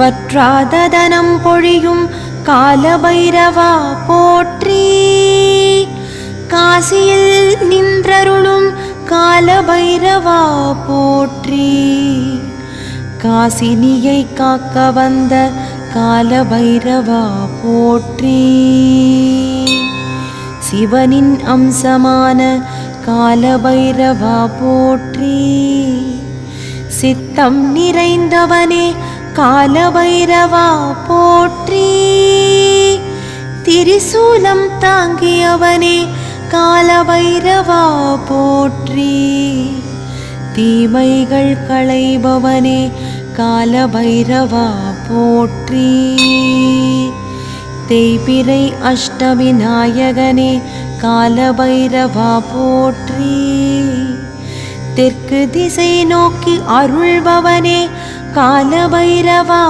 வற்றாததனம் பொழியும் காலபைரவா போற்றி. காசியில் நின்றருளும் காலபைரவா போற்றி. காசினியை காக்க வந்த காலபைரவா போற்றி. சிவனின் அம்சமான காலபைரவா போற்றி. சித்தம் நிறைந்தவனே காலபைரவா போற்றி. திரிசூலம் தாங்கியவனே காலபைரவா போற்றி. தீமைகள் களைபவனே காலபைரவா போற்றி. தேய்பிறை அஷ்டமி நாயகனே காலபைரவா போற்றி. தெற்கு திசை நோக்கி அருள்பவனே காலபைரவா